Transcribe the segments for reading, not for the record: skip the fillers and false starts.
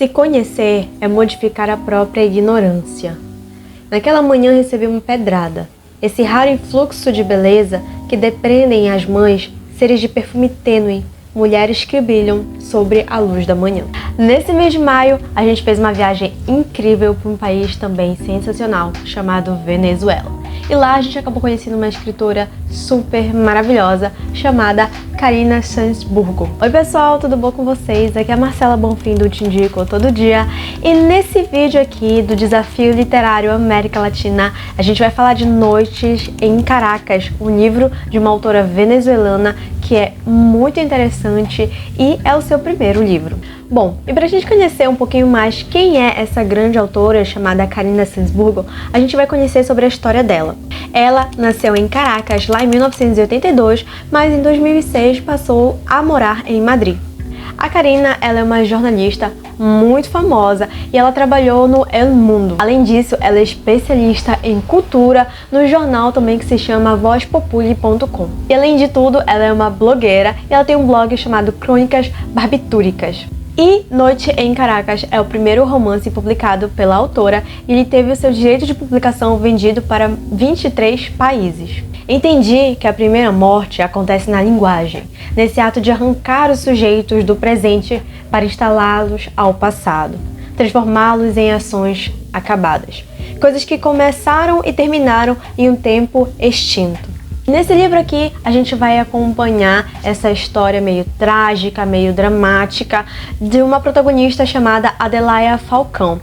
Se conhecer é modificar a própria ignorância. Naquela manhã recebi uma pedrada. Esse raro influxo de beleza que depreendem as mães, seres de perfume tênue, mulheres que brilham sobre a luz da manhã. Nesse mês de maio, a gente fez uma viagem incrível para um país também sensacional, chamado Venezuela. E lá a gente acabou conhecendo uma escritora super maravilhosa, chamada Karina Sanz-Burgos. Oi pessoal, tudo bom com vocês? Aqui é a Marcela Bonfim do Te Indico Todo Dia. E nesse vídeo aqui do Desafio Literário América Latina, a gente vai falar de Noites em Caracas, um livro de uma autora venezuelana que é muito interessante e é o seu primeiro livro. Bom, e pra gente conhecer um pouquinho mais quem é essa grande autora chamada Karina Sanz-Burgos, a gente vai conhecer sobre a história dela. Ela nasceu em Caracas lá em 1982, mas em 2006 passou a morar em Madrid. A Karina, ela é uma jornalista muito famosa e ela trabalhou no El Mundo. Além disso, ela é especialista em cultura no jornal também que se chama vozpopuli.com. E além de tudo, ela é uma blogueira e ela tem um blog chamado Crônicas Barbitúricas. E Noite em Caracas é o primeiro romance publicado pela autora e ele teve o seu direito de publicação vendido para 23 países. Entendi que a primeira morte acontece na linguagem, nesse ato de arrancar os sujeitos do presente para instalá-los ao passado, transformá-los em ações acabadas, coisas que começaram e terminaram em um tempo extinto. Nesse livro aqui, a gente vai acompanhar essa história meio trágica, meio dramática, de uma protagonista chamada Adelaia Falcão.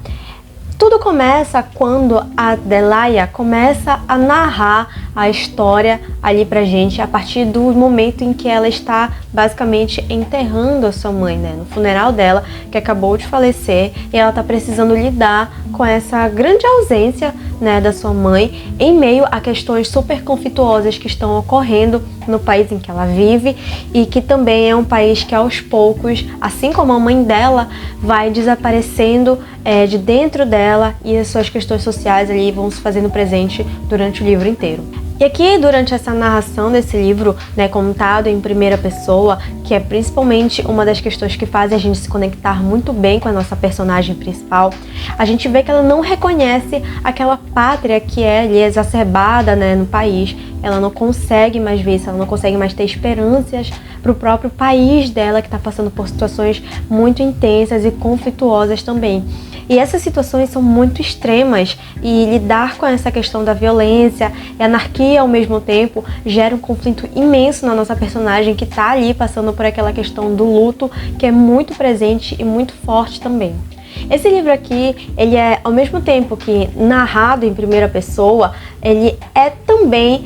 Tudo começa quando a Adelaia começa a narrar a história ali pra gente a partir do momento em que ela está basicamente enterrando a sua mãe, né? No funeral dela, que acabou de falecer, e ela tá precisando lidar com essa grande ausência, né, da sua mãe, em meio a questões super conflituosas que estão ocorrendo no país em que ela vive e que também é um país que aos poucos, assim como a mãe dela, vai desaparecendo de dentro dela e as suas questões sociais ali vão se fazendo presente durante o livro inteiro. E aqui, durante essa narração desse livro, né, contado em primeira pessoa, que é principalmente uma das questões que fazem a gente se conectar muito bem com a nossa personagem principal, a gente vê que ela não reconhece aquela pátria que é ali exacerbada, né, no país. Ela não consegue mais ver isso, ela não consegue mais ter esperanças para o próprio país dela, que está passando por situações muito intensas e conflituosas também. E essas situações são muito extremas e lidar com essa questão da violência e anarquia ao mesmo tempo gera um conflito imenso na nossa personagem que está ali passando por aquela questão do luto que é muito presente e muito forte também. Esse livro aqui, ele é ao mesmo tempo que narrado em primeira pessoa, ele é também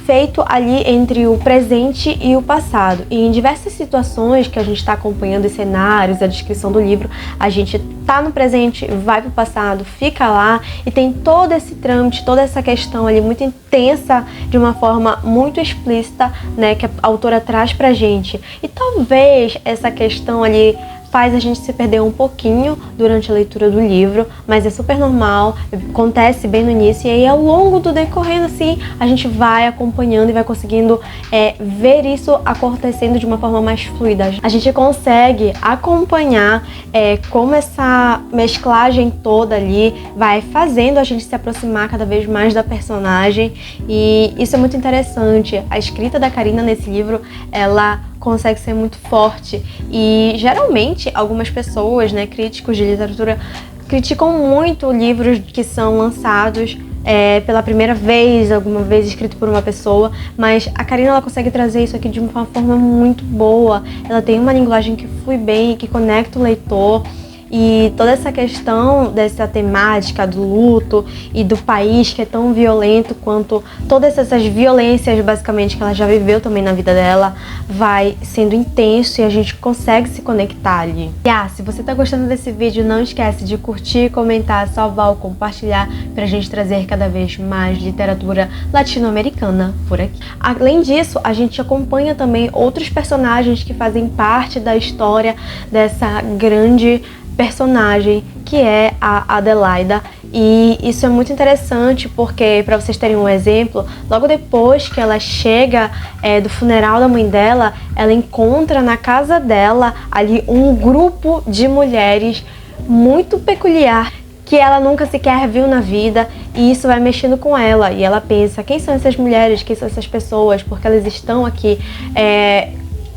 feito ali entre o presente e o passado. E em diversas situações que a gente está acompanhando os cenários, a descrição do livro, a gente tá no presente, vai pro passado, fica lá e tem todo esse trâmite, toda essa questão ali muito intensa, de uma forma muito explícita, né, que a autora traz pra gente. E talvez essa questão ali faz a gente se perder um pouquinho durante a leitura do livro, mas é super normal, acontece bem no início e aí ao longo do decorrendo assim, a gente vai acompanhando e vai conseguindo ver isso acontecendo de uma forma mais fluida. A gente consegue acompanhar como essa mesclagem toda ali vai fazendo a gente se aproximar cada vez mais da personagem e isso é muito interessante. A escrita da Karina nesse livro, ela consegue ser muito forte e geralmente algumas pessoas, né, críticos de literatura, criticam muito livros que são lançados pela primeira vez, alguma vez escrito por uma pessoa, mas a Karina, ela consegue trazer isso aqui de uma forma muito boa. Ela tem uma linguagem que flui bem, que conecta o leitor. E toda essa questão dessa temática do luto e do país que é tão violento quanto todas essas violências basicamente que ela já viveu também na vida dela, vai sendo intenso e a gente consegue se conectar ali. E se você tá gostando desse vídeo, não esquece de curtir, comentar, salvar ou compartilhar pra gente trazer cada vez mais literatura latino-americana por aqui. Além disso, a gente acompanha também outros personagens que fazem parte da história dessa grande personagem que é a Adelaida, e isso é muito interessante porque, para vocês terem um exemplo, logo depois que ela chega do funeral da mãe dela, ela encontra na casa dela ali um grupo de mulheres muito peculiar que ela nunca sequer viu na vida, e isso vai mexendo com ela, e ela pensa, quem são essas mulheres, quem são essas pessoas, porque elas estão aqui.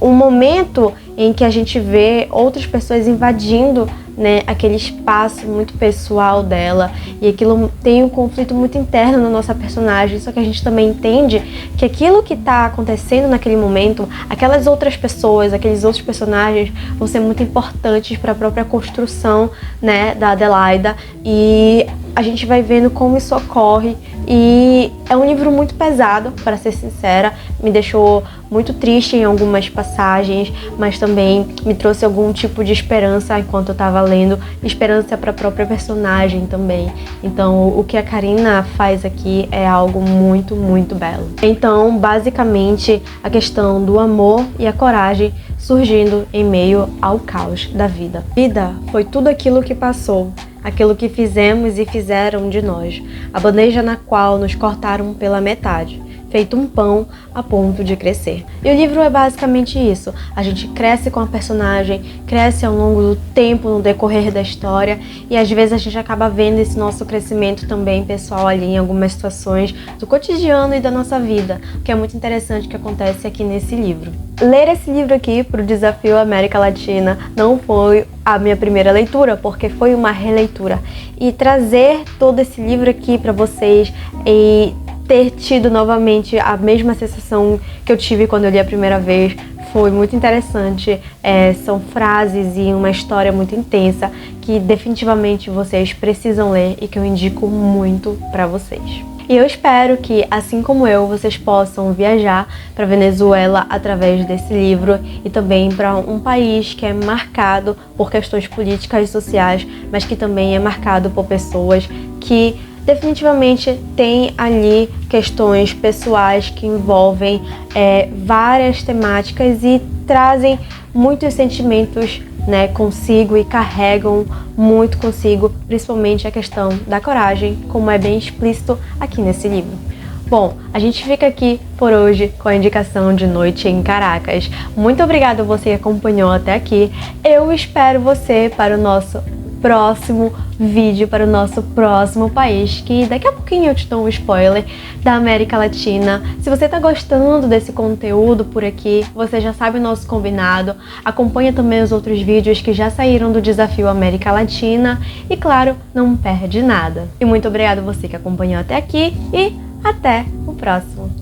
Um momento em que a gente vê outras pessoas invadindo, né, aquele espaço muito pessoal dela, e aquilo tem um conflito muito interno na nossa personagem, só que a gente também entende que aquilo que está acontecendo naquele momento, aquelas outras pessoas, aqueles outros personagens vão ser muito importantes para a própria construção, né, da Adelaida, e a gente vai vendo como isso ocorre. E é um livro muito pesado, para ser sincera, me deixou muito triste em algumas passagens, mas também me trouxe algum tipo de esperança enquanto eu estava lendo, esperança para a própria personagem também. Então, o que a Karina faz aqui é algo muito, muito belo. Então, basicamente, a questão do amor e a coragem surgindo em meio ao caos da vida. Vida foi tudo aquilo que passou, aquilo que fizemos e fizeram de nós, a bandeja na qual nos cortaram pela metade, feito um pão a ponto de crescer. E o livro é basicamente isso. A gente cresce com a personagem, cresce ao longo do tempo, no decorrer da história, e às vezes a gente acaba vendo esse nosso crescimento também pessoal ali em algumas situações do cotidiano e da nossa vida, o que é muito interessante que acontece aqui nesse livro. Ler esse livro aqui para o Desafio América Latina não foi a minha primeira leitura, porque foi uma releitura. E trazer todo esse livro aqui para vocês e ter tido novamente a mesma sensação que eu tive quando eu li a primeira vez foi muito interessante. São frases e uma história muito intensa que definitivamente vocês precisam ler e que eu indico muito para vocês. E eu espero que, assim como eu, vocês possam viajar para Venezuela através desse livro e também para um país que é marcado por questões políticas e sociais, mas que também é marcado por pessoas que definitivamente tem ali questões pessoais que envolvem várias temáticas e trazem muitos sentimentos, né, consigo e carregam muito consigo, principalmente a questão da coragem, como é bem explícito aqui nesse livro. Bom, a gente fica aqui por hoje com a indicação de Noite em Caracas. Muito obrigada a você que acompanhou até aqui. Eu espero você para o nosso próximo vídeo, para o nosso próximo país, que daqui a pouquinho eu te dou um spoiler da América Latina. Se você tá gostando desse conteúdo por aqui, você já sabe o nosso combinado, acompanha também os outros vídeos que já saíram do Desafio América Latina e, claro, não perde nada. E muito obrigada a você que acompanhou até aqui e até o próximo.